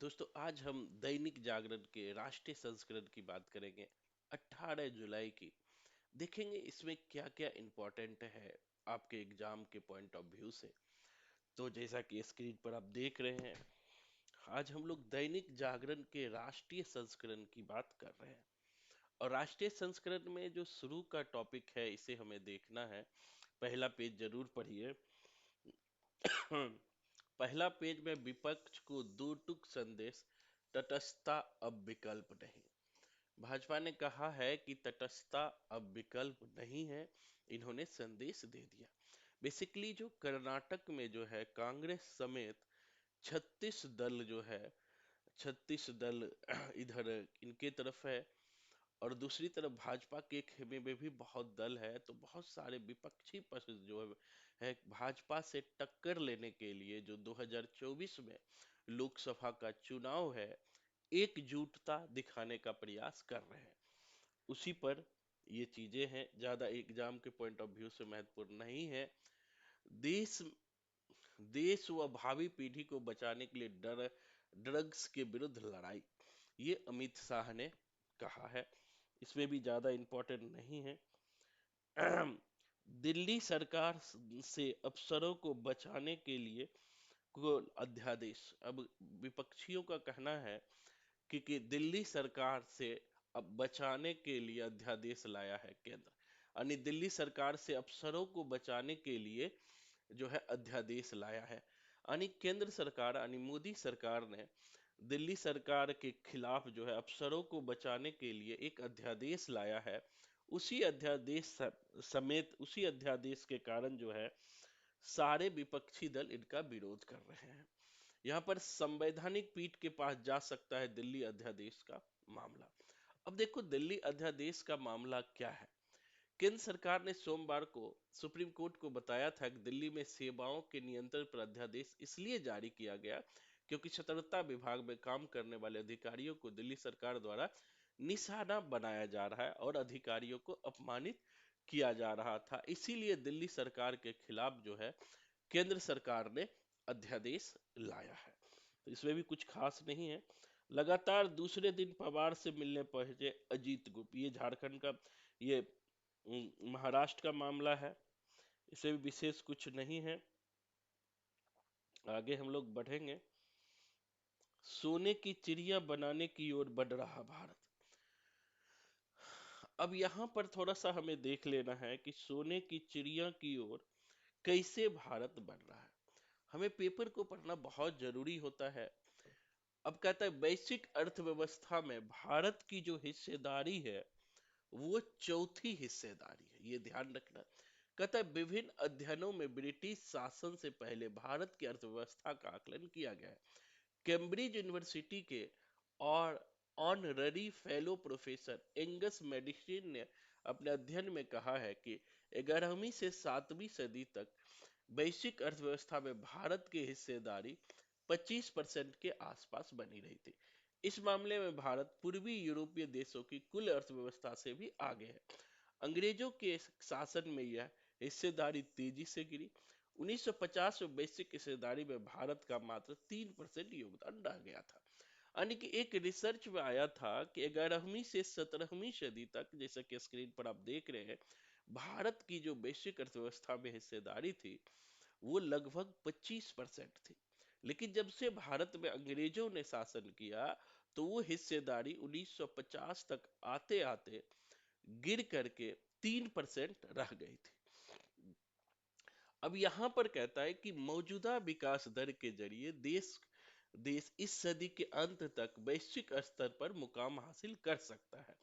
दोस्तों आज हम दैनिक जागरण के राष्ट्रीय संस्करण की बात करेंगे 18 जुलाई की। देखेंगे इसमें क्या क्या इम्पोर्टेंट है आपके एग्जाम के पॉइंट ऑफ व्यू से। तो जैसा कि स्क्रीन पर आप देख रहे हैं, आज हम लोग दैनिक जागरण के राष्ट्रीय संस्करण की बात कर रहे हैं। और राष्ट्रीय संस्करण में जो शुरू का टॉपिक है इसे हमें देखना है। पहला पेज जरूर पढ़िए। पहला पेज में विपक्ष को दो टूक संदेश, तटस्थता अब विकल्प नहीं। भाजपा ने कहा है कि तटस्थता अब विकल्प नहीं है। इन्होंने संदेश दे दिया। बेसिकली जो कर्नाटक में जो है कांग्रेस समेत 36 दल जो है, 36 दल इधर इनके तरफ है। और दूसरी तरफ भाजपा के खेमे में भी बहुत दल है, तो बहुत सारे विपक्षी पक्ष जो है भाजपा से टक्कर लेने के लिए जो 2024 में लोकसभा का चुनाव है, एकजुटता दिखाने का प्रयास कर रहे हैं। उसी पर ये चीजें हैं, ज्यादा एग्जाम के पॉइंट ऑफ व्यू से महत्वपूर्ण नहीं है। देश देश व भावी पीढ़ी को बचाने के लिए ड्रग्स के विरुद्ध लड़ाई, ये अमित शाह ने कहा है। इसमें भी ज्यादा इंपॉर्टेंट नहीं है। दिल्ली सरकार से अफसरों को बचाने के लिए को अध्यादेश। अब विपक्षियों का कहना है कि दिल्ली सरकार से अब बचाने के लिए अध्यादेश लाया है केंद्र। यानी दिल्ली सरकार से अफसरों को बचाने के लिए जो है अध्यादेश लाया है। यानी केंद्र सरकार यानी मोदी सरकार ने दिल्ली सरकार के खिलाफ जो है अफसरों को बचाने के लिए एक अध्यादेश लाया है। उसी अध्यादेश समेत उसी अध्यादेश के कारण जो है सारे विपक्षी दल इनका विरोध कर रहे हैं। यहाँ पर संवैधानिक पीठ के पास जा सकता है दिल्ली अध्यादेश का मामला। अब देखो दिल्ली अध्यादेश का मामला क्या है। केंद्र सरकार ने सोमवार को सुप्रीम कोर्ट को बताया था कि दिल्ली में सेवाओं के नियंत्रण पर अध्यादेश इसलिए जारी किया गया क्योंकि सतर्कता विभाग में काम करने वाले अधिकारियों को दिल्ली सरकार द्वारा निशाना बनाया जा रहा है और अधिकारियों को अपमानित किया जा रहा था। इसीलिए दिल्ली सरकार के खिलाफ जो है केंद्र सरकार ने अध्यादेश लाया है। तो इसमें भी कुछ खास नहीं है। लगातार दूसरे दिन पवार से मिलने पहुंचे अजीत गुप्ता, ये झारखंड का, ये महाराष्ट्र का मामला है। इसे भी विशेष कुछ नहीं है। आगे हम लोग बढ़ेंगे। सोने की चिड़िया बनाने की ओर बढ़ रहा भारत। अब यहाँ पर थोड़ा सा हमें देख लेना है कि सोने की चिड़िया की ओर कैसे भारत बढ़ रहा है। हमें पेपर को पढ़ना बहुत जरूरी होता है। अब कहता है वैश्विक अर्थव्यवस्था में भारत की जो हिस्सेदारी है वो चौथी हिस्सेदारी है, ये ध्यान रखना। कहता है विभिन्न अध्ययनों में ब्रिटिश शासन से पहले भारत की अर्थव्यवस्था का आकलन किया गया है। कैम्ब्रिज यूनिवर्सिटी के और honorary fellow professor Angus medicine ने अपने अध्ययन में कहा है कि 11वीं से 7वीं सदी तक वैश्विक अर्थव्यवस्था में भारत की हिस्सेदारी 25% के आसपास बनी रही थी। इस मामले में भारत पूर्वी यूरोपीय देशों की कुल अर्थव्यवस्था से भी आगे है। अंग्रेजों के शासन में यह हिस्सेदारी तेजी से गिरी। 1950 में वैश्विक हिस्सेदारी में भारत का मात्र 3% योगदान रह गया था। यानी कि एक रिसर्च में आया था कि 11वीं से 17वीं सदी तक, जैसा कि स्क्रीन पर आप देख रहे हैं, भारत की जो वैश्विक अर्थव्यवस्था में हिस्सेदारी थी वो लगभग 25% थी। लेकिन जब से भारत में अंग्रेजों ने शासन किया तो वो हिस्सेदारी 1950 तक आते आते गिर करके 3% रह गई थी। अब यहां पर कहता है कि मौजूदा विकास दर के जरिए देश देश इस सदी के अंत तक वैश्विक स्तर पर मुकाम हासिल कर सकता है।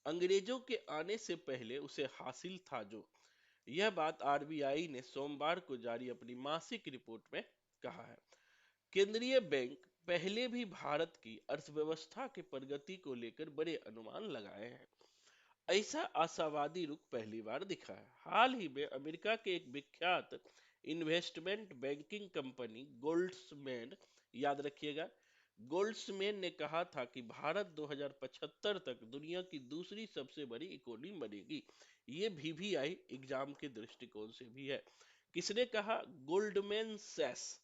अंग्रेजों के आने से पहले उसे हासिल था जो, यह बात आरबीआई ने सोमवार को जारी अपनी मासिक रिपोर्ट में कहा है। केंद्रीय बैंक पहले भी भारत की अर्थव्यवस्था की प्रगति को लेकर बड़े अनुमान लगाए हैं। ऐसा आशावादी रुख पहली बार दिखा है। हाल ही में अमेरिका के एक विख्यात इन्वेस्टमेंट बैंकिंग कंपनी गोल्ड्समैन, याद रखिएगा, गोल्ड्समैन ने कहा था कि भारत 2075 तक दुनिया की दूसरी सबसे बड़ी इकोनॉमी बनेगी। ये वीवीआई एग्जाम के दृष्टिकोण से भी है। किसने कहा? गोल्डमैन सैक्स।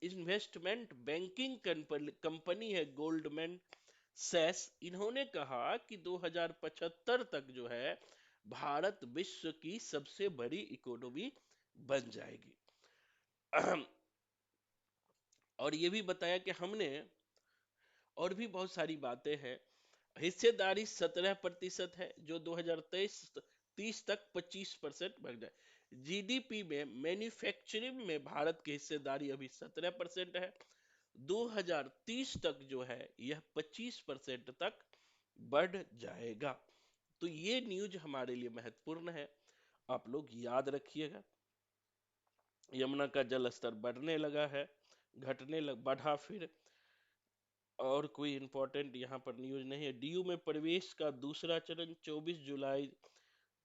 इन्वेस्टमेंट बैंकिंग कंपनी है गोल्डमैन सैस, इन्होंने कहा कि 2075 तक जो है भारत विश्व की सबसे बड़ी इकोनॉमी बन जाएगी। और ये भी बताया कि हमने और भी बहुत सारी बातें हैं। हिस्सेदारी 17% है जो 2023 तक 25% बढ़ जाए। जीडीपी में मैन्युफैक्चरिंग में भारत की हिस्सेदारी अभी 17% है। 2030 तक जो है यह 25% तक बढ़ जाएगा। तो ये न्यूज हमारे लिए महत्वपूर्ण है, आप लोग याद रखिएगा। यमुना का जल स्तर बढ़ने लगा है, बढ़ा फिर। और कोई इंपॉर्टेंट यहाँ पर न्यूज नहीं है। डीयू में प्रवेश का दूसरा चरण 24 जुलाई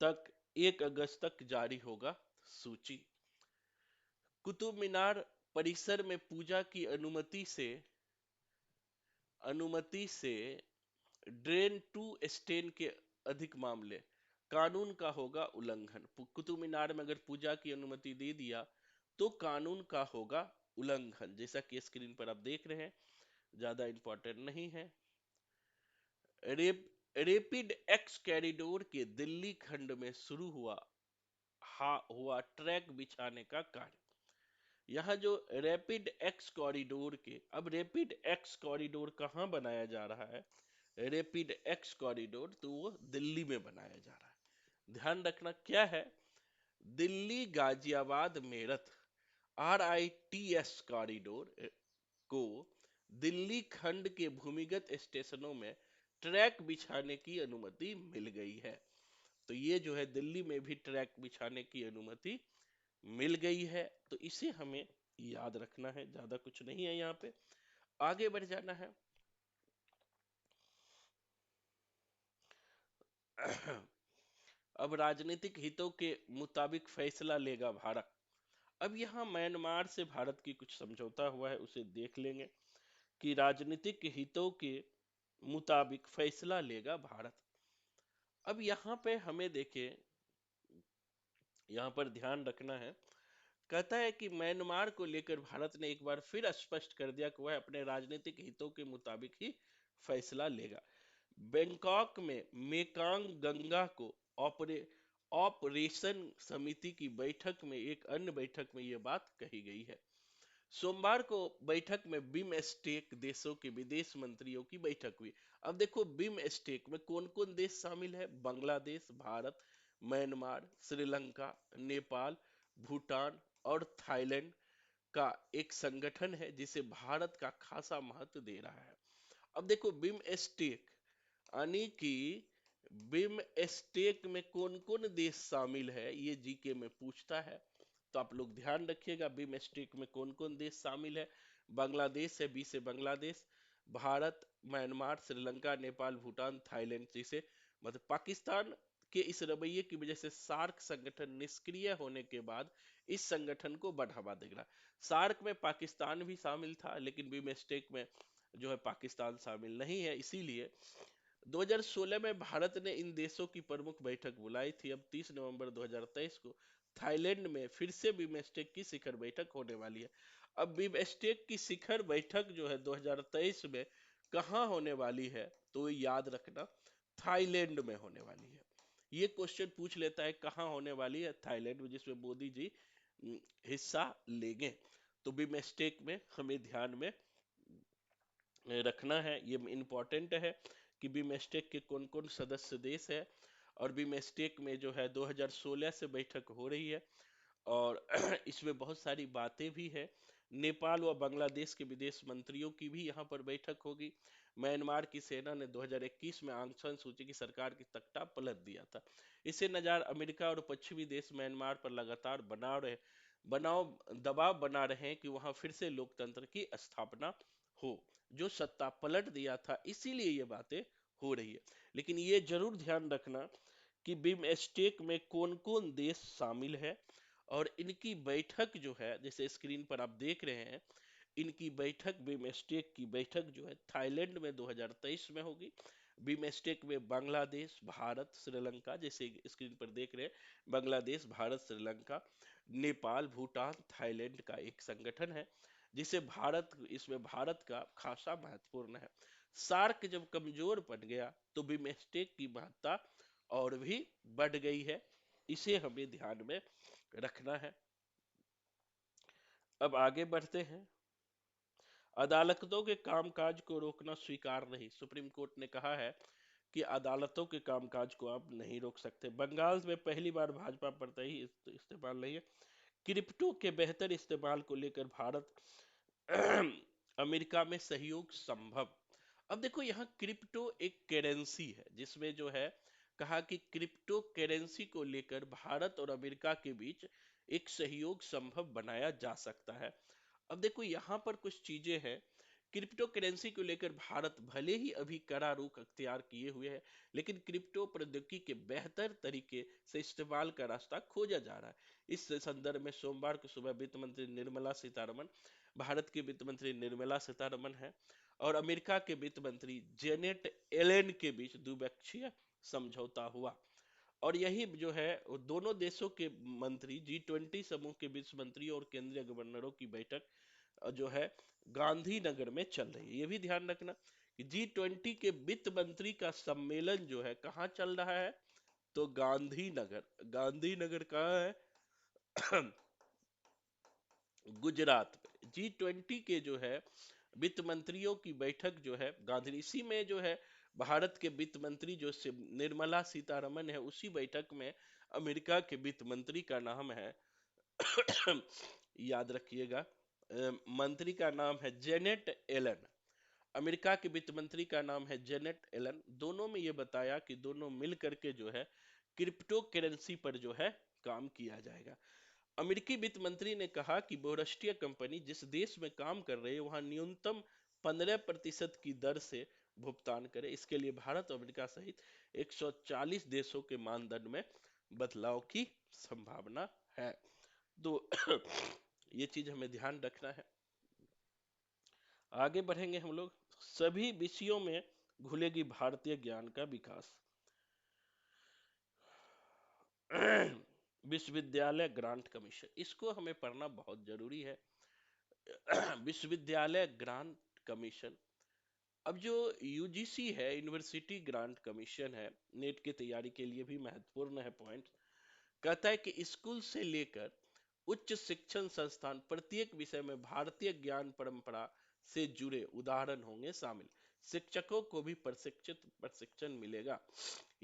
तक 1 अगस्त तक जारी होगा सूची। कुतुब मीनार परिसर में पूजा की अनुमति से ड्रेन टू स्टेन के अधिक मामले, कानून का होगा उल्लंघन। कुतुब मीनार में अगर पूजा की अनुमति दे दिया तो कानून का होगा उल्लंघन, जैसा कि स्क्रीन पर आप देख रहे हैं, ज्यादा इंपॉर्टेंट नहीं है। रेपिड एक्स कॉरिडोर के दिल्ली खंड में शुरू हुआ ट्रैक बिछाने का कार्य। यहाँ जो रैपिड एक्स कॉरिडोर के, अब रैपिड एक्स कॉरिडोर कहाँ बनाया जा रहा है? रैपिड एक्स कॉरिडोर तो वो दिल्ली में बनाया जा रहा है। ध्यान रखना क्या है, दिल्ली गाजियाबाद मेरठ RITS कॉरिडोर को दिल्ली खंड के भूमिगत स्टेशनों में ट्रैक बिछाने की अनुमति मिल गई है। तो ये जो है दिल्ली में भी ट्रैक बिछाने की अनुमति मिल गई है, तो इसे हमें याद रखना है, ज्यादा कुछ नहीं है यहाँ पे, आगे बढ़ जाना है। अब राजनीतिक हितों के मुताबिक फैसला लेगा भारत। अब यहाँ म्यांमार से भारत की कुछ समझौता हुआ है, उसे देख लेंगे कि राजनीतिक हितों के मुताबिक फैसला लेगा भारत। अब यहाँ पे हमें देखिए, यहाँ पर ध्यान रखना है, कहता है कि म्यांमार को लेकर भारत ने एक बार फिर स्पष्ट कर दिया कि वह अपने राजनीतिक हितों के मुताबिक ही फैसला लेगा। बैंकॉक में मेकांग गंगा को ऑपरेशन समिति की बैठक में, एक अन्य बैठक में यह बात कही गई है। सोमवार को बैठक में बिमस्टेक देशों के विदेश मंत्रियों की बैठक हुई। अब देखो बिमस्टेक में कौन कौन देश शामिल है? बांग्लादेश, भारत, म्यांमार, श्रीलंका, नेपाल, भूटान और थाईलैंड का एक संगठन है जिसे भारत का खासा महत्व दे रहा है। अब देखो बिमस्टेक यानी कि बिमस्टेक में कौन कौन देश शामिल है, ये जीके में पूछता है। तो आप लोग ध्यान रखिएगा बिमस्टेक में कौन कौन देश शामिल है। बांग्लादेश है, बी से बांग्लादेश, भारत, म्यांमार, श्रीलंका, नेपाल, भूटान, थाईलैंड। जैसे मतलब पाकिस्तान के इस रवैये की वजह से सार्क संगठन निष्क्रिय होने के बाद इस संगठन को बढ़ावा देगा। सार्क में पाकिस्तान भी शामिल था, लेकिन बिमस्टेक में जो है पाकिस्तान शामिल नहीं है, इसीलिए 2016 में भारत ने इन देशों की प्रमुख बैठक बुलाई थी। अब 30 नवंबर 2023 को थाईलैंड में फिर से बिमस्टेक की शिखर बैठक होने वाली है। अब बिमस्टेक की शिखर बैठक जो है 2023 में कहाँ होने वाली है, तो याद रखना थाईलैंड में होने वाली है। ये क्वेश्चन पूछ लेता है कहाँ होने वाली है? थाईलैंड में, जिसमें मोदी जी हिस्सा लेंगे। तो बिमस्टेक में हमें ध्यान में रखना है, ये इम्पोर्टेंट है कि बिमस्टेक के कौन कौन सदस्य देश है। और बिमस्टेक में जो है 2016 से बैठक हो रही है और इसमें बहुत सारी बातें भी है। नेपाल व बांग्लादेश के विदेश मंत्रियों की भी यहाँ पर बैठक होगी। म्यांमार की सेना ने 2021 में आंग सान सूची की सरकार की तख्ता पलट दिया था। इसे नजार अमेरिका और पश्चिमी देश म्यांमार पर लगातार दबाव बना रहे हैं कि वहां फिर से लोकतंत्र की स्थापना हो। जो सत्ता पलट दिया था, इसीलिए ये बातें हो रही है। लेकिन ये जरूर ध्यान रखना कि बिमस्टेक में कौन कौन देश शामिल है और इनकी बैठक जो है, जैसे स्क्रीन पर आप देख रहे हैं, इनकी बैठक बिमस्टेक की बैठक जो है थाईलैंड में 2023 में होगी। बिमस्टेक में बांग्लादेश, भारत, श्रीलंका, जैसे स्क्रीन पर देख रहे हैं, बांग्लादेश, भारत, श्रीलंका, नेपाल, भूटान, थाईलैंड का एक संगठन है, जिसे भारत इसमें भारत का खासा महत्वपूर्ण है। सार्क जब कमजोर पड़ गया तो बिमस्टेक की महत्ता और भी बढ़ गई है, इसे हमें ध्यान में रखना है। अब आगे बढ़ते हैं। अदालतों के कामकाज को रोकना स्वीकार नहीं। सुप्रीम कोर्ट ने कहा है कि अदालतों के कामकाज को आप नहीं रोक सकते। बंगाल में पहली बार भाजपा पर ही इस्तेमाल नहीं है। क्रिप्टो के बेहतर इस्तेमाल को लेकर भारत अमेरिका में सहयोग संभव। अब देखो, यहाँ क्रिप्टो एक करेंसी है, जिसमें जो है कहा कि क्रिप्टो करेंसी को लेकर भारत और अमेरिका के बीच एक सहयोग संभव बनाया जा सकता है। अब देखो, यहाँ पर कुछ चीजें हैं। क्रिप्टो करेंसी को लेकर भारत भले ही अभी कड़ा रुख अख्तियार किए हुए है, लेकिन क्रिप्टो प्रौद्योगिकी के बेहतर तरीके से इस्तेमाल का रास्ता खोजा जा रहा है। इस संदर्भ में सोमवार को सुबह वित्त मंत्री निर्मला सीतारमण, भारत की वित्त मंत्री निर्मला सीतारमण है, और अमेरिका के वित्त मंत्री जेनेट एलेन के बीच द्विपक्षीय समझौता हुआ। और यही जो है वो दोनों देशों के मंत्री G20 समूह के वित्त मंत्री और केंद्रीय गवर्नरों की बैठक जो है गांधीनगर में चल रही है। ये भी ध्यान रखना कि G20 के वित्त मंत्री का सम्मेलन जो है कहाँ चल रहा है, तो गांधीनगर। गांधीनगर कहाँ है? गुजरात में। G20 के जो है वित्त मंत्रियों की बैठक जो है गांधी, इसी में जो है भारत के वित्त मंत्री जो निर्मला सीतारमन है, उसी बैठक में अमेरिका के वित्त मंत्री का नाम है याद रखिएगा, मंत्री का नाम है जेनेट एलन। अमेरिका के वित्त मंत्री का नाम है जेनेट एलन। दोनों में ये बताया कि दोनों मिल करके जो है क्रिप्टो करेंसी पर जो है काम किया जाएगा। अमेरिकी वित्त मंत्री ने कहा कि बहुराष्ट्रीय कंपनी जिस देश में काम कर रही है वहां न्यूनतम 15% की दर से भुगतान करे। इसके लिए भारत और अमेरिका सहित 140 देशों के मानदंड में बदलाव की संभावना है। तो ये चीज हमें ध्यान रखना है। आगे बढ़ेंगे हम लोग। सभी विषयों में घुलेगी भारतीय ज्ञान का विकास। विश्वविद्यालय ग्रांट कमीशन, इसको हमें पढ़ना बहुत जरूरी है। विश्वविद्यालय ग्रांट कमीशन, अब जो यूजीसी है, यूनिवर्सिटी ग्रांट कमीशन है, नेट की तैयारी के लिए भी महत्वपूर्ण है पॉइंट। कहता है कि स्कूल से लेकर उच्च शिक्षण संस्थान प्रत्येक विषय में भारतीय ज्ञान परंपरा से जुड़े उदाहरण होंगे शामिल। शिक्षकों को भी प्रशिक्षण मिलेगा।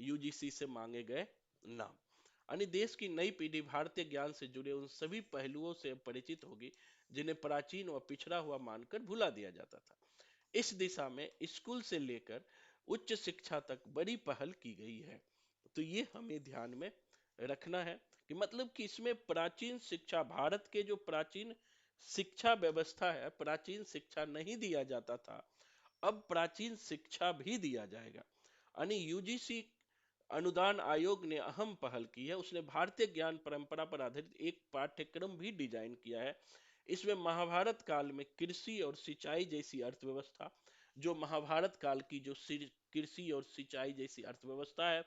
यूजीसी से मांगे गए नाम, यानी देश की नई पीढ़ी भारतीय ज्ञान से जुड़े उन सभी पहलुओं से परिचित होगी जिन्हें प्राचीन व पिछड़ा हुआ मानकर भुला दिया जाता था। इस दिशा में स्कूल से लेकर उच्च शिक्षा तक बड़ी पहल की गई है। तो ये हमें ध्यान में रखना है कि मतलब कि इसमें प्राचीन शिक्षा, भारत के जो प्राचीन शिक्षा व्यवस्था है, प्राचीन शिक्षा नहीं दिया जाता था, अब प्राचीन शिक्षा भी दिया जाएगा। यानी यूजीसी अनुदान आयोग ने अहम पहल की है। उसने भारतीय ज्ञान परंपरा पर आधारित एक पाठ्यक्रम भी डिजाइन किया है। इसमें महाभारत काल में कृषि और सिंचाई जैसी अर्थव्यवस्था, जो महाभारत काल की जो कृषि और सिंचाई जैसी अर्थव्यवस्था है,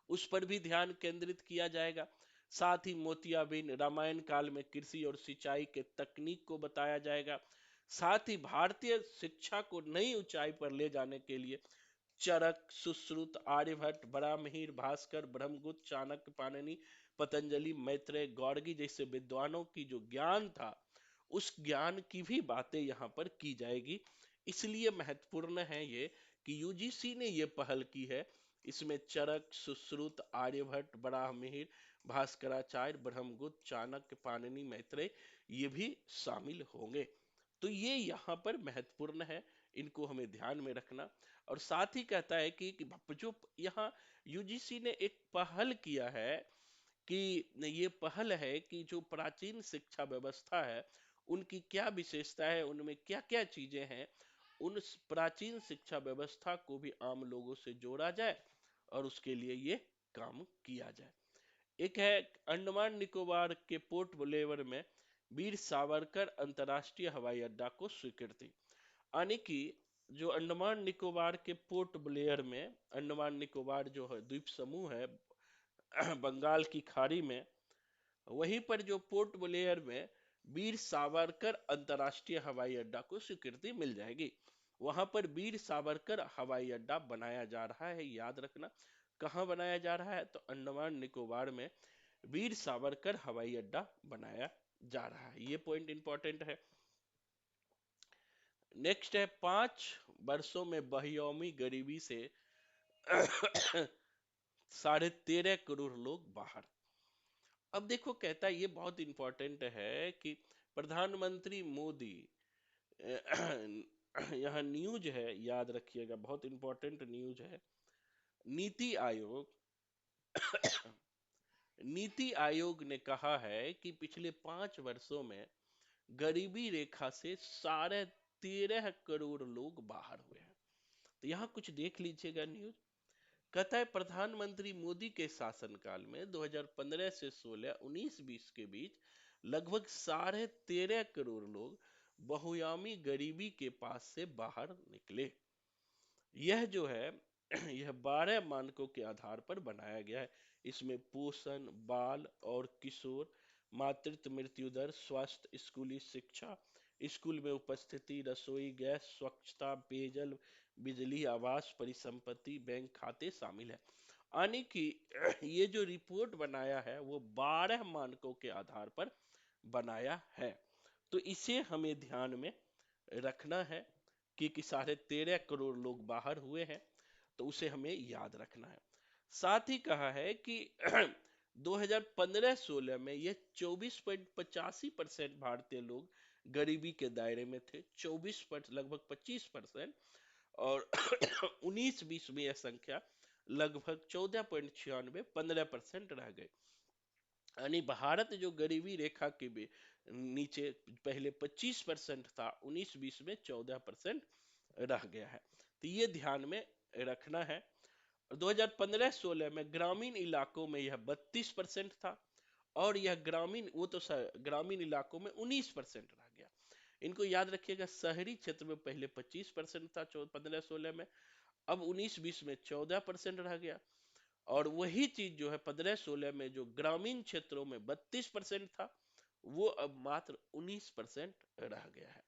उस पर भी ध्यान केंद्रित किया जाएगा। साथ ही मोतियाबिंद रामायण काल में कृषि और सिंचाई के तकनीक को बताया जाएगा। साथ ही भारतीय शिक्षा को नई ऊंचाई पर ले जाने के लिए चरक, सुश्रुत, आर्यभट्ट, बराहमिहिर, भास्कर, ब्रह्मगुप्त, चाणक्य, पाणिनि, पतंजलि, मैत्रेय, गौड़गी जैसे विद्वानों की जो ज्ञान था, उस ज्ञान की भी बातें यहाँ पर की जाएगी। इसलिए महत्वपूर्ण है ये कि यूजीसी ने ये पहल की है। इसमें चरक, सुश्रुत, आर्यभट्ट, बराहमिहिर, भास्कराचार्य, ब्रह्मगुप्त, चाणक्य, पाणिनि, मैत्रेय ये भी शामिल होंगे। तो ये यहाँ पर महत्वपूर्ण है, इनको हमें ध्यान में रखना। और साथ ही कहता है कि जो यहाँ यूजीसी ने एक पहल किया है, कि ये पहल है कि जो प्राचीन शिक्षा व्यवस्था है उनकी क्या विशेषता है, उनमें क्या क्या चीजें हैं, उन प्राचीन शिक्षा व्यवस्था को भी आम लोगों से जोड़ा जाए और उसके लिए ये काम किया जाए। एक है अंडमान निकोबार के पोर्ट ब्लेयर में वीर सावरकर अंतर्राष्ट्रीय हवाई अड्डा को स्वीकृति। यानी कि जो अंडमान निकोबार के पोर्ट ब्लेयर में, अंडमान निकोबार जो है द्वीप समूह है बंगाल की खाड़ी में, वहीं पर जो पोर्ट ब्लेयर में वीर सावरकर अंतर्राष्ट्रीय हवाई अड्डा को स्वीकृति मिल जाएगी। वहां पर वीर सावरकर हवाई अड्डा बनाया जा रहा है, याद रखना। कहाँ बनाया जा रहा है? तो अंडमान निकोबार में वीर सावरकर हवाई अड्डा बनाया जा रहा है। ये पॉइंट इंपॉर्टेंट है। नेक्स्ट है 5 वर्षों में बहियोमी गरीबी से 13.5 करोड़ लोग बाहर। अब देखो, कहता है ये बहुत इंपॉर्टेंट है कि प्रधानमंत्री मोदी यहाँ न्यूज है, याद रखिएगा, बहुत इंपॉर्टेंट न्यूज है। नीति आयोग नीति आयोग ने कहा है कि पिछले 5 वर्षों में गरीबी रेखा से 13.5 करोड़ लोग बाहर हुए हैं। तो यहाँ कुछ देख लीजिएगा न्यूज। कहता है प्रधानमंत्री मोदी के शासनकाल में 2015 से 16, 19-20 के बीच लगभग 13.5 करोड़ लोग बहुआयामी गरीबी के पास से बाहर निकले। यह जो है यह 12 मानकों के आधार पर बनाया गया है। इसमें पोषण, बाल और किशोर, मातृत्व मृत्यु दर, स्वास्थ्य, स्कूली शिक्षा, स्कूल में उपस्थिति, रसोई गैस, स्वच्छता, पेयजल, बिजली, आवास, परिसंपत्ति, बैंक खाते शामिल है। यानी कि ये जो रिपोर्ट बनाया है वो 12 मानकों के आधार पर बनाया है। तो इसे हमें ध्यान में रखना है कि 13.5 करोड़ लोग बाहर हुए हैं, तो उसे हमें याद रखना है। साथ ही कहा है कि 2015-16 में ये 24.85% भारतीय लोग गरीबी के दायरे में थे, 24 लगभग 25%। और 19-20 में यह संख्या लगभग 14.96, 15% रह गए। यानी भारत जो गरीबी रेखा के नीचे पहले 25% था, 19-20 में 14% रह गया है। तो ये ध्यान में रखना है। 2015-16 में ग्रामीण इलाकों में यह 32% था, और यह ग्रामीण इलाकों में 19% रह गया। इनको याद रखिएगा। शहरी क्षेत्र में पहले 25% था 15-16 में, अब 19-20 में 14% रह गया। और वही चीज जो है 15-16 में जो ग्रामीण क्षेत्रों में 32% था, वो अब मात्र 19% रह गया है।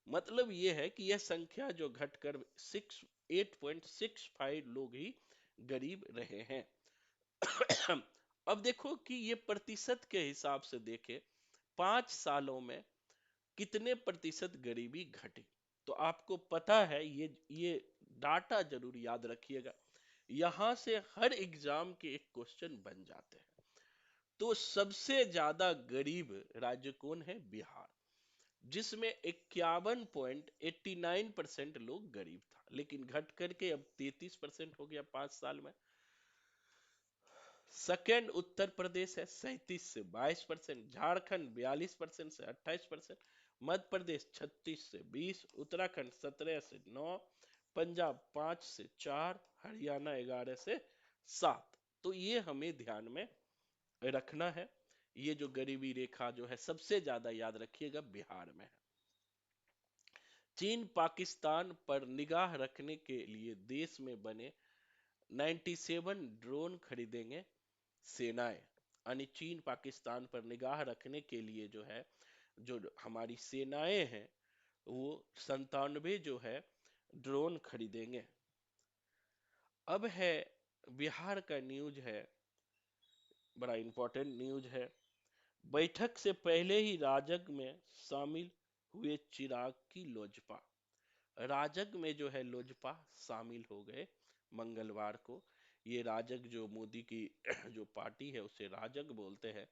मतलब ये है कि यह संख्या जो घटकर 8.65 लोग ही गरीब रहे हैं। अब देखो कि ये प्रतिशत के हिसाब से देखे 5 सालों में कितने प्रतिशत गरीबी घटी। तो आपको पता है, ये डाटा जरूर याद रखिएगा। यहां से हर एग्जाम के एक क्वेश्चन बन जाते हैं। तो सबसे ज्यादा गरीब राज्य कौन है? बिहार, जिसमें 51.89% लोग गरीब था, लेकिन घट करके अब 33% हो गया 5 साल में। सेकेंड उत्तर प्रदेश है 37 से 22%, झारखंड 42% से 28%, मध्य प्रदेश 36 से 20, उत्तराखंड 17 से 9, पंजाब 5 से 4, हरियाणा 11 से 7। तो ये हमें ध्यान में रखना है। ये जो गरीबी रेखा जो है सबसे ज्यादा, याद रखिएगा, बिहार में है। चीन पाकिस्तान पर निगाह रखने के लिए देश में बने 97 ड्रोन खरीदेंगे सेनाएं। यानी चीन पाकिस्तान पर निगाह रखने के लिए जो है, जो हमारी सेनाएं हैं, वो 97 जो है ड्रोन खरीदेंगे। अब है बिहार का न्यूज है, बड़ा इंपॉर्टेंट न्यूज है। बैठक से पहले ही राजग में शामिल हुए चिराग की लोजपा। राजग में जो है लोजपा शामिल हो गए मंगलवार को। ये राजग जो मोदी की जो पार्टी है उसे राजग बोलते हैं,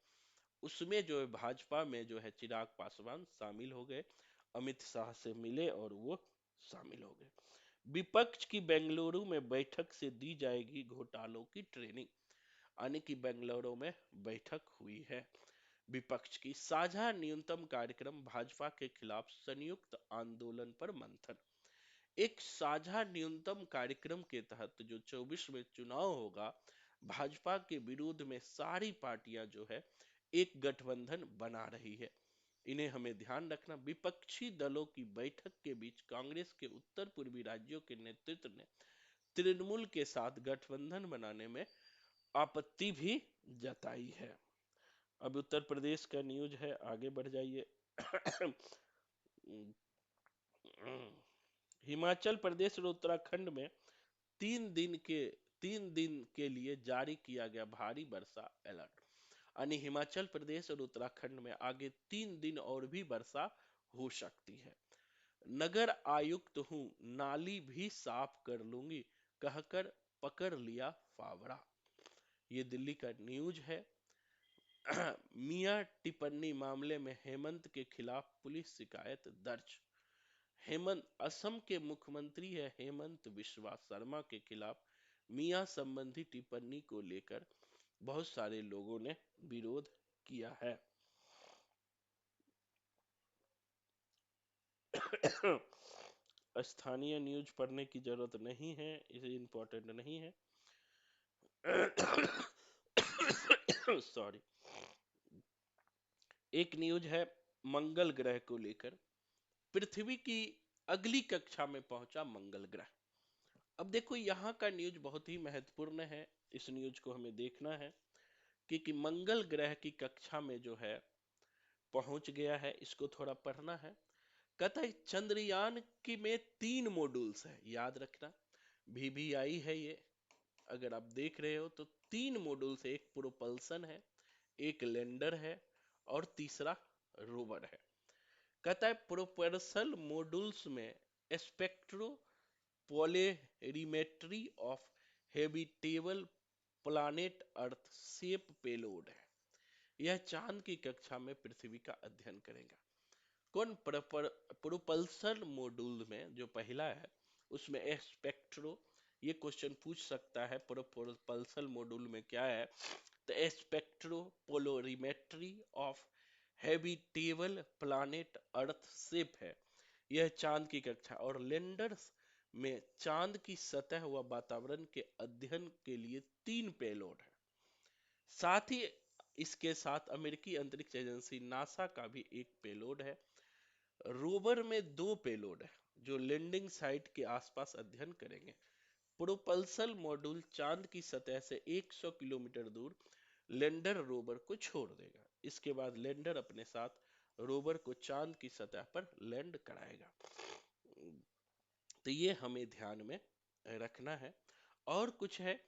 उसमें जो है भाजपा में जो है चिराग पासवान शामिल हो गए, अमित शाह से मिले और वो शामिल हो गए। विपक्ष की बेंगलुरु में बैठक से दी जाएगी घोटालों की ट्रेनिंग। यानी कि बेंगलुरु में बैठक हुई है विपक्ष की। साझा न्यूनतम कार्यक्रम, भाजपा के खिलाफ संयुक्त आंदोलन पर मंथन। एक साझा न्यूनतम कार्यक्रम के तहत जो 24 में चुनाव होगा, भाजपा के विरोध में सारी पार्टियां जो है एक गठबंधन बना रही है। इन्हें हमें ध्यान रखना। विपक्षी दलों की बैठक के बीच कांग्रेस के उत्तर पूर्वी राज्यों के नेतृत्व ने तृणमूल के साथ गठबंधन बनाने में आपत्ति भी जताई है। अब उत्तर प्रदेश का न्यूज है, आगे बढ़ जाइए। हिमाचल प्रदेश और उत्तराखंड में 3 दिन के 3 दिन के लिए जारी किया गया भारी वर्षा अलर्ट। यानी हिमाचल प्रदेश और उत्तराखंड में आगे 3 दिन और भी वर्षा हो सकती है। नगर आयुक्त हूं, नाली भी साफ कर लूंगी, कहकर पकड़ लिया फावड़ा। ये दिल्ली का न्यूज है। मियां टिप्पणी मामले में हेमंत के खिलाफ पुलिस शिकायत दर्ज। हेमंत असम के मुख्यमंत्री है, हेमंत बिस्वा शर्मा के खिलाफ मियां संबंधी टिप्पणी को लेकर बहुत सारे लोगों ने विरोध किया है। स्थानीय न्यूज पढ़ने की जरूरत नहीं है, इसे इंपॉर्टेंट नहीं है। सॉरी। एक न्यूज है मंगल ग्रह को लेकर। पृथ्वी की अगली कक्षा में पहुंचा मंगल ग्रह। अब देखो यहाँ का न्यूज बहुत ही महत्वपूर्ण है। इस न्यूज को हमें देखना है कि मंगल ग्रह की कक्षा में जो है पहुंच गया है, इसको थोड़ा पढ़ना है। कहता है चंद्रयान की में 3 मॉड्यूल्स है, याद रखना। VVI है ये, अगर आप देख रहे हो तो 3 मॉड्यूल्स है। एक प्रोपल्सन है, एक लैंडर है, और तीसरा रोवर है। कहता है प्रोपल्सल मॉड्यूल्स में spectro polarimetry of habitable planet earth SHAPE payload है। यह चांद की कक्षा में पृथ्वी का अध्ययन करेगा। कौन? प्रोपल्सन मॉड्यूल में जो पहला है उसमें स्पेक्ट्रो, ये क्वेश्चन पूछ सकता है प्रोपल्सन मॉड्यूल में क्या है, तो spectro polarimetry of habitable planet earth SHAPE है, यह चांद की कक्षा। और लैंडर्स में चांद की सतह व वातावरण के अध्ययन के लिए 3 पेलोड है। साथ ही इसके साथ अमेरिकी अंतरिक्ष एजेंसी नासा का भी एक पेलोड है। रोवर में 2 पेलोड है जो लैंडिंग साइट के आसपास अध्ययन करेंगे। प्रोपल्सन मॉड्यूल चांद की सतह से 100 किलोमीटर दूर लैंडर रोवर को छोड़ देगा। इसके बाद लैंडर अपने साथ रोवर को चांद की सतह पर लैंड कराएगा। तो ये हमें ध्यान में रखना है। और कुछ है,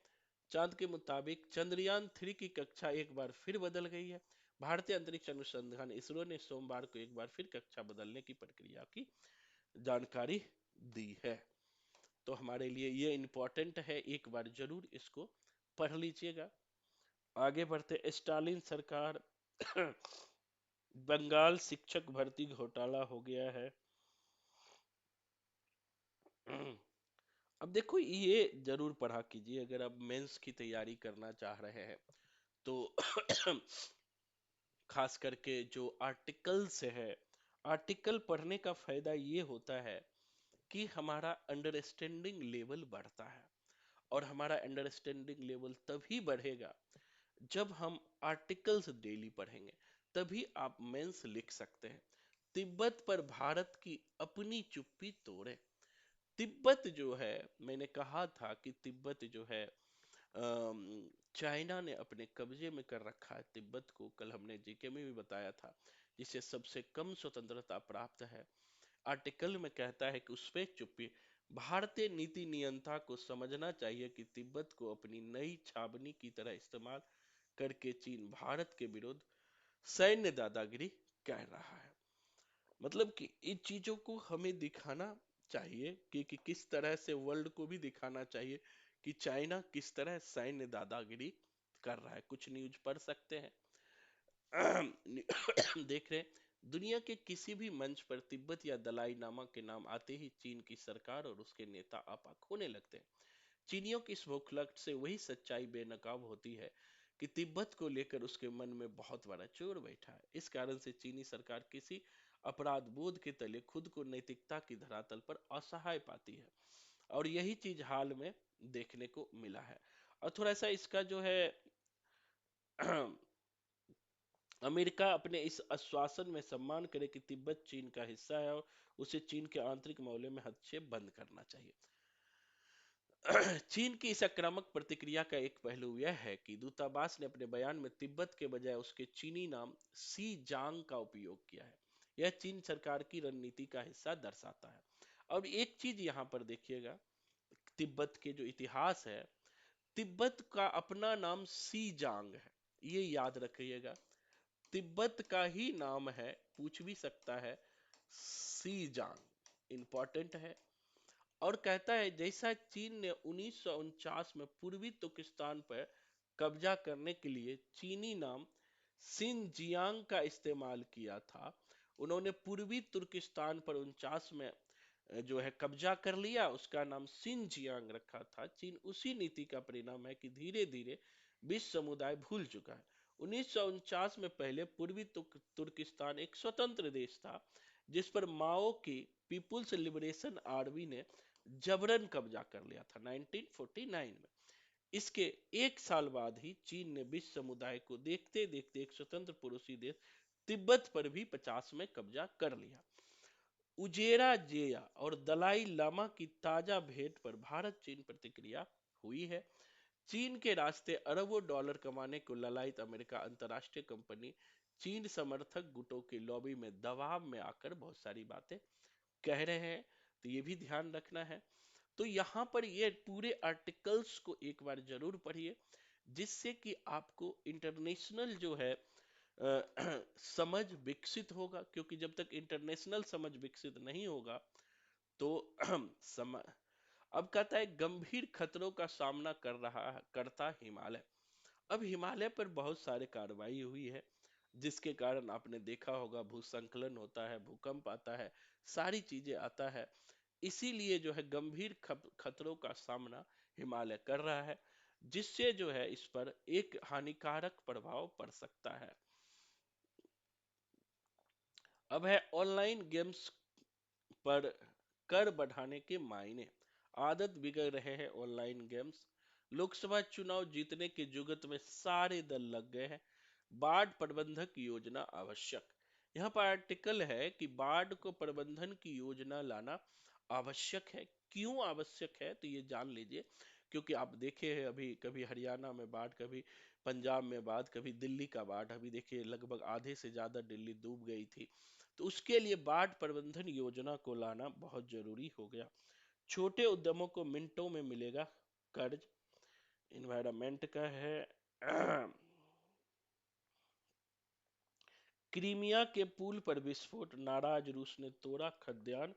चांद के मुताबिक चंद्रयान 3 की कक्षा एक बार फिर बदल गई है। भारतीय अंतरिक्ष अनुसंधान इसरो ने सोमवार को एक बार फिर कक्षा बदलने की प्रक्रिया की जानकारी दी है। तो हमारे लिए ये इंपॉर्टेंट है, एक बार जरूर इसको पढ़ लीजिएगा। आगे बढ़ते। स्टालिन सरकार बंगाल शिक्षक भर्ती घोटाला हो गया है। अब देखो ये जरूर पढ़ा कीजिए अगर आप मेंस की तैयारी करना चाह रहे हैं तो। खास करके जो आर्टिकल्स है, आर्टिकल पढ़ने का फायदा ये होता है कि हमारा अंडरस्टैंडिंग लेवल बढ़ता है। और हमारा अंडरस्टैंडिंग लेवल तभी बढ़ेगा जब हम आर्टिकल्स डेली पढ़ेंगे, तभी आप मेंस लिख सकते हैं। तिब्बत पर भारत की अपनी चुप्पी तोड़े। तिब्बत जो है, मैंने कहा था कि तिब्बत जो है चाइना ने अपने कब्जे में कर रखा है तिब्बत को, कल हमने जीके में भी बताया था, जिसे सबसे कम स्वतंत्रता प्राप्त है। आर्टिकल में कहता है कि उस पे चुप्पी। भारतीय नीति नियंता को समझना चाहिए कि तिब्बत को अपनी नई छावनी की तरह इस्तेमाल करके चीन भारत के विरुद्ध सैन्य दादागिरी कर रहा है। मतलब कि इन चीजों को हमें दिखाना चाहिए कि किस तरह से वर्ल्ड को भी दिखाना चाहिए कि चाइना किस तरह सैन्य दादागिरी कर रहा है। कुछ न्यूज पढ़ सकते हैं। देख रहे हैं, दुनिया के किसी भी मंच पर तिब्बत या दलाई लामा के नाम आते ही चीन की सरकार और उसके नेता आपा खोने लगते हैं। चीनियों की इस बौखलाहट से वही सच्चाई बेनकाब होती है कि तिब्बत को लेकर उसके मन में बहुत बड़ा चोर बैठा है। इस कारण से चीनी सरकार किसी अपराध बोध के तले खुद को नैतिकता की धरातल पर असहाय पाती है। और यही चीज हाल में देखने को मिला है। और थोड़ा सा इसका जो है अमेरिका अपने इस आश्वासन में सम्मान करे कि तिब्बत चीन का हिस्सा है और उसे चीन के आंतरिक मामले में हस्तक्षेप बंद करना चाहिए। चीन की इस आक्रामक प्रतिक्रिया का एक पहलू यह है कि दूतावास ने अपने बयान में तिब्बत के बजाय उसके चीनी नाम सी जांग का उपयोग किया है। यह चीन सरकार की रणनीति का हिस्सा दर्शाता है। अब एक चीज यहाँ पर देखिएगा, तिब्बत के जो इतिहास है, तिब्बत का अपना नाम सी जांग है, ये याद रखिएगा। तिब्बत का ही नाम है, पूछ भी सकता है, सी जांग इंपॉर्टेंट है। और कहता है जैसा चीन ने 1949 में पूर्वी तुर्किस्तान पर कब्जा करने के लिए चीनी नाम सिनजियांग का इस्तेमाल किया था, उन्होंने पूर्वी तुर्किस्तान पर 49 में जो है कब्जा कर लिया, उसका नाम सिनजियांग रखा था। चीन उसी नीति का परिणाम है कि धीरे धीरे विश्व समुदाय भूल चुका है। 1949 में पहले पूर्वी तुर्किस्तान एक स्वतंत्र देश था, जिस पर माओ की पीपुल्स लिबरेशन आर्मी ने जबरन कब्जा कर लिया था 1949 में। इसके एक साल बाद ही चीन ने विश्व समुदाय को देखते देखते एक स्वतंत्र पड़ोसी देश तिब्बत पर भी 50 में कब्जा कर लिया। उजेरा जेया और दलाई लामा की ताजा भेंट पर भारत चीन प्रतिक्रिया हुई है। चीन के रास्ते अरबों डॉलर कमाने को ललायित अमेरिका अंतरराष्ट्रीय कंपनी चीन समर्थक गुटों के लॉबी में दबाव में आकर बहुत सारी बातें कह रहे हैं, तो ये भी ध्यान रखना है। तो यहाँ पर ये पूरे आर्टिकल्स को एक बार जरूर पढ़िए, जिससे कि आपको इंटरनेशनल जो है समझ विकसित होगा, क्योंकि जब तक इंटरनेशनल समझ विकसित नहीं होगा तो सम अब कहता है गंभीर खतरों का सामना करता हिमालय। अब हिमालय पर बहुत सारे कार्रवाई हुई है, जिसके कारण आपने देखा होगा भूस्खलन होता है, भूकंप आता है, सारी चीजें आता है। इसीलिए जो है गंभीर खतरों का सामना हिमालय कर रहा है, जिससे जो है इस पर एक हानिकारक प्रभाव पड़ सकता है। अब है ऑनलाइन गेम्स पर कर बढ़ाने के मायने। आदत बिगड़ रहे हैं ऑनलाइन गेम्स। लोकसभा चुनाव जीतने के जुगत में सारे दल लग गए हैं। बाढ़ प्रबंधक योजना आवश्यक। यहाँ पर आर्टिकल है कि बाढ़ को प्रबंधन की योजना लाना आवश्यक है। क्यों आवश्यक है तो ये जान लीजिए, क्योंकि आप देखे हैं अभी कभी हरियाणा में बाढ़, कभी पंजाब में बाढ़, कभी दिल्ली का बाढ़, अभी देखिए लगभग आधे से ज्यादा दिल्ली डूब गई थी। तो उसके लिए बाढ़ प्रबंधन योजना को लाना बहुत जरूरी हो गया। छोटे उद्यमों को मिनटों में मिलेगा कर्ज। इन्वायरमेंट का है क्रीमिया के पुल पर विस्फोट, नाराज रूस ने तोड़ा खाद्यान्न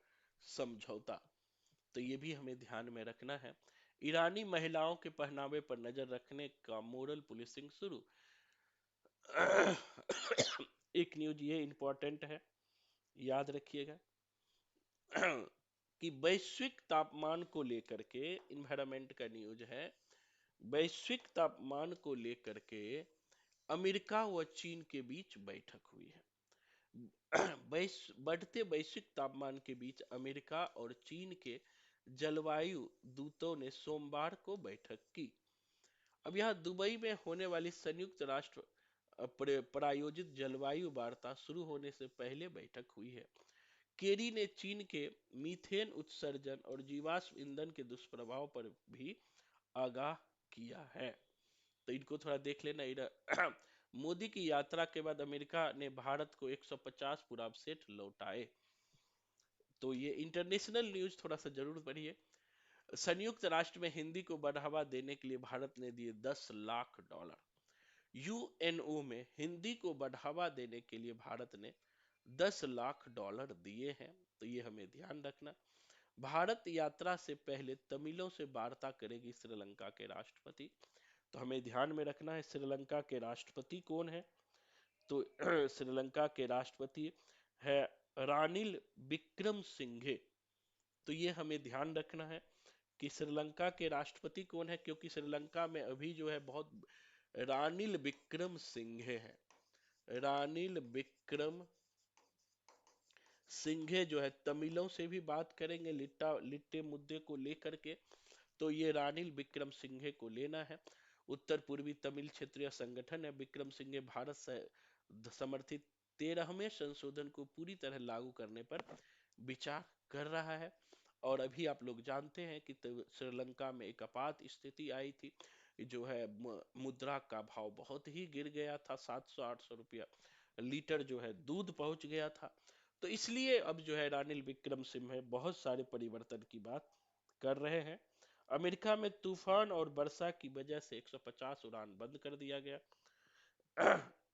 समझौता। तो ये भी हमें ध्यान में रखना है। ईरानी महिलाओं के पहनावे पर नजर रखने का मोरल पुलिसिंग शुरू। एक न्यूज ये इंपॉर्टेंट है, याद रखिएगा कि वैश्विक तापमान को लेकर के, इन्वायरमेंट का न्यूज है, वैश्विक तापमान को लेकर के अमेरिका व चीन के बीच बैठक हुई है। बढ़ते वैश्विक तापमान के बीच अमेरिका और चीन के जलवायु दूतों ने सोमवार को बैठक की। अब यहाँ दुबई में होने वाली संयुक्त राष्ट्र प्रायोजित जलवायु वार्ता शुरू होने से पहले बैठक हुई है। केरी ने चीन के मीथेन उत्सर्जन और जीवाश्म ईंधन के दुष्प्रभाव पर भी आगाह किया है। तो इनको थोड़ा देख लेना इधर। मोदी की यात्रा के बाद अमेरिका ने भारत को 150 पुराब सेट लौटाए। तो ये इंटरनेशनल न्यूज थोड़ा सा जरूर पढ़िए। संयुक्त राष्ट्र में हिंदी को बढ़ावा देने के लिए भारत ने दिए $10 लाख। यूएनओ में हिंदी को बढ़ावा देने के लिए भारत ने $10 लाख दिए हैं। तो ये हमें ध्यान रखना। भारत यात्रा से पहले तमिलों से वार्ता करेगी श्रीलंका के राष्ट्रपति। तो हमें ध्यान में रखना है श्रीलंका के राष्ट्रपति कौन है। तो श्रीलंका के राष्ट्रपति है रानिल विक्रमसिंघे। तो ये हमें ध्यान रखना है कि श्रीलंका के राष्ट्रपति कौन है, क्योंकि श्रीलंका में अभी जो है बहुत रानिल विक्रम सिंघे है। रानिल विक्रम सिंघे जो है तमिलों से भी बात करेंगे लिट्टे मुद्दे को लेकर के। तो ये रानिल विक्रम सिंघे को लेना है। उत्तर पूर्वी तमिल क्षेत्रीय संगठन है विक्रम सिंघे भारत से समर्थित 13वें संशोधन को पूरी तरह लागू करने पर विचार कर रहा है। और अभी आप लोग जानते हैं कि श्रीलंका में एक आपात स्थिति आई थी, जो है मुद्रा का भाव बहुत ही गिर गया था, 700-800 रुपया लीटर जो है दूध पहुंच गया था। तो इसलिए अब जो है रानिल विक्रमसिंहे बहुत सारे परिवर्तन की बात कर रहे हैं। अमेरिका में तूफान और वर्षा की वजह से 150 उड़ान बंद कर दिया गया।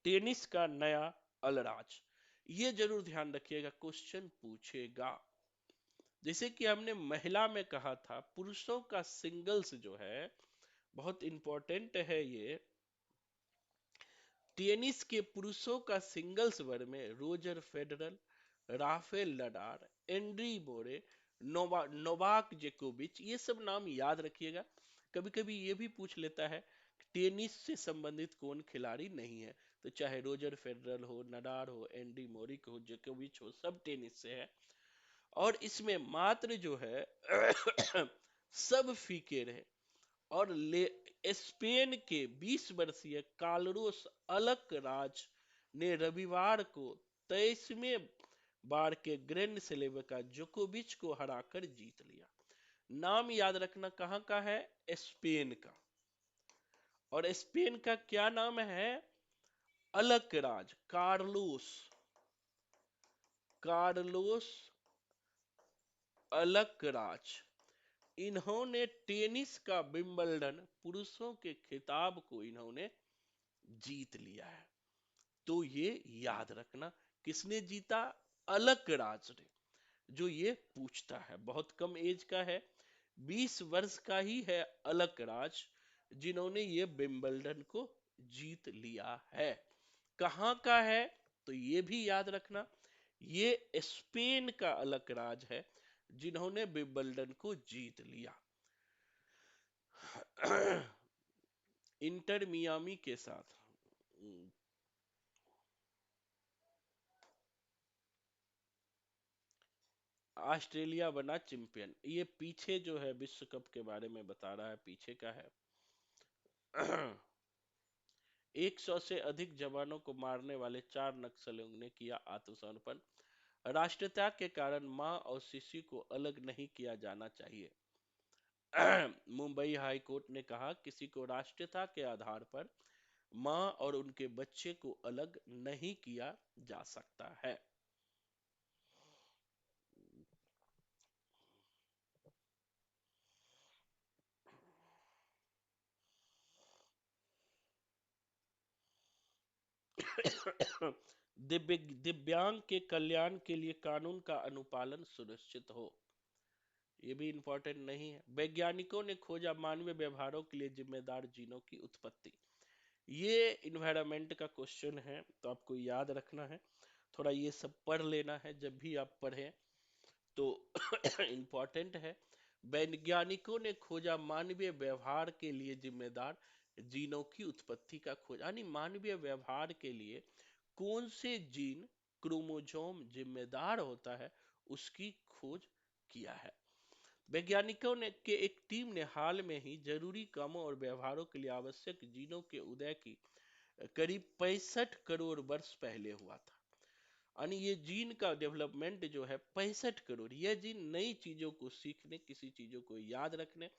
टेनिस का नया अलराज, ये जरूर ध्यान रखिएगा, क्वेश्चन पूछेगा। जैसे कि हमने महिला में कहा था, पुरुषों का सिंगल्स जो है बहुत इंपॉर्टेंट है ये। टेनिस के पुरुषों का सिंगल्स वर्ग में Roger Federer, Rafael Nadal, Andy Murray, Novak जोकोविच, ये सब नाम याद रखिएगा। कभी कभी ये भी पूछ लेता है टेनिस से संबंधित कौन खिलाड़ी नहीं है, तो चाहे रोजर फेडरल हो, नडाल हो, एंडी मोरिक हो, जोकोविच हो, सब टेनिस से है। और इसमें मात्र जो है सब फीके रहे। और स्पेन के 20 वर्षीय कार्लोस अल्कराज ने रविवार को 23वें बार के ग्रैंड स्लैम का जोकोविच को हराकर जीत लिया। नाम याद रखना, कहां का है? स्पेन का। और स्पेन का क्या नाम है? Alcaraz, Carlos, Carlos Alcaraz. इन्होंने टेनिस का विंबलडन पुरुषों के खिताब को इन्होंने जीत लिया है। तो ये याद रखना, किसने जीता? अलकराज ने। जो ये पूछता है, बहुत कम एज का है, 20 वर्ष का ही है अलकराज, जिन्होंने ये विंबलडन को जीत लिया है। कहां का है? तो ये भी याद रखना, ये स्पेन का अलकराज है, जिन्होंने विंबलडन को जीत लिया। इंटर मियामी के साथ। ऑस्ट्रेलिया बना चैंपियन। ये पीछे जो है विश्व कप के बारे में बता रहा है, पीछे का है। 100 से अधिक जवानों को मारने वाले 4 नक्सलियों ने किया आत्मसमर्पण। राष्ट्रीयता के कारण मां और शिशु को अलग नहीं किया जाना चाहिए। मुंबई हाई कोर्ट ने कहा, किसी को राष्ट्रीयता के आधार पर मां और उनके बच्चे को अलग नहीं किया जा सकता है। दिव्यांग के कल्याण के लिए कानून का अनुपालन सुनिश्चित हो, ये भी इंपॉर्टेंट नहीं है। वैज्ञानिकों ने खोजा मानवीय व्यवहारों के लिए जिम्मेदार जीनों की उत्पत्ति। ये इन्वायरमेंट का क्वेश्चन है, तो आपको याद रखना है, थोड़ा ये सब पढ़ लेना है जब भी आप पढ़ें, तो इंपॉर्टेंट है। वैज्ञानिकों ने खोजा मानवीय व्यवहार के लिए जिम्मेदार जीनों की उत्पत्ति का खोज, यानी मानवीय व्यवहार के लिए कौन से जीन, क्रोमोसोम जिम्मेदार होता है, उसकी खोज किया है। वैज्ञानिकों ने के एक टीम ने हाल में ही जरूरी कामों और व्यवहारों के लिए आवश्यक जीनों के उदय की करीब 65 करोड़ वर्ष पहले हुआ था। यानी ये जीन का डेवलपमेंट जो है 65 करोड़, यह जीन नई चीजों को सीखने, किसी चीजों को याद रखने,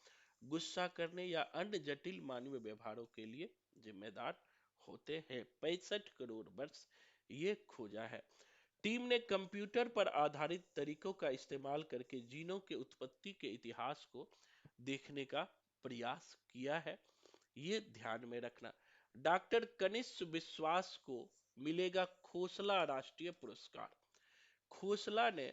गुस्सा करने या अन्य जटिल मानवीय व्यवहारों के लिए जिम्मेदार होते हैं। 65 करोड़ वर्ष ये खोजा है। टीम ने कंप्यूटर पर आधारित तरीकों का इस्तेमाल करके जीनों के उत्पत्ति के इतिहास को देखने का प्रयास किया है, ये ध्यान में रखना। डॉक्टर कनिष्ठ विश्वास को मिलेगा खोसला राष्ट्रीय पुरस्कार। खोसला ने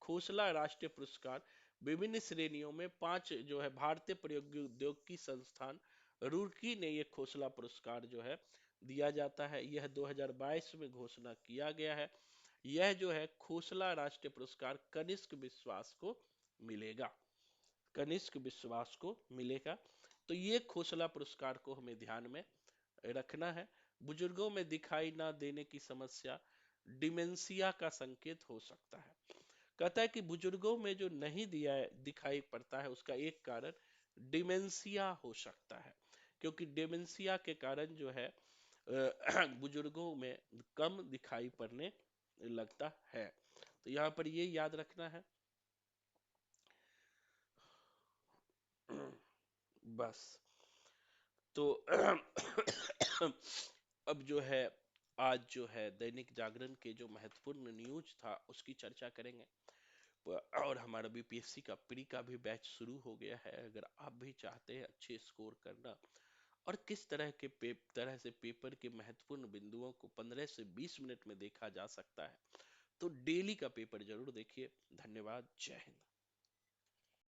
खोसला राष्ट्रीय पुरस्कार विभिन्न श्रेणियों में 5 जो है भारतीय प्रौद्योगिकी संस्थान रुड़की ने ये खोसला पुरस्कार जो है दिया जाता है। यह 2022 में घोषणा किया गया है। यह जो है खोसला राष्ट्रीय पुरस्कार कनिष्क विश्वास को मिलेगा, कनिष्क विश्वास को मिलेगा। तो ये खोसला पुरस्कार को हमें ध्यान में रखना है। बुजुर्गों में दिखाई ना देने की समस्या डिमेंशिया का संकेत हो सकता है। कहता है कि बुजुर्गों में जो नहीं दिया दिखाई पड़ता है, उसका एक कारण डिमेंशिया हो सकता है, क्योंकि डिमेंशिया के कारण जो है बुजुर्गों में कम दिखाई पड़ने लगता है। तो यहाँ पर ये याद रखना है। बस तो अब जो है, आज जो है दैनिक जागरण के जो महत्वपूर्ण न्यूज था उसकी चर्चा करेंगे। और हमारा बीपीएससी का प्री का भी बैच शुरू हो गया है। अगर आप भी चाहते हैं अच्छे स्कोर करना और किस तरह से पेपर के महत्वपूर्ण बिंदुओं को 15 से 20 मिनट में देखा जा सकता है, तो डेली का पेपर जरूर देखिए। धन्यवाद। जय हिंद।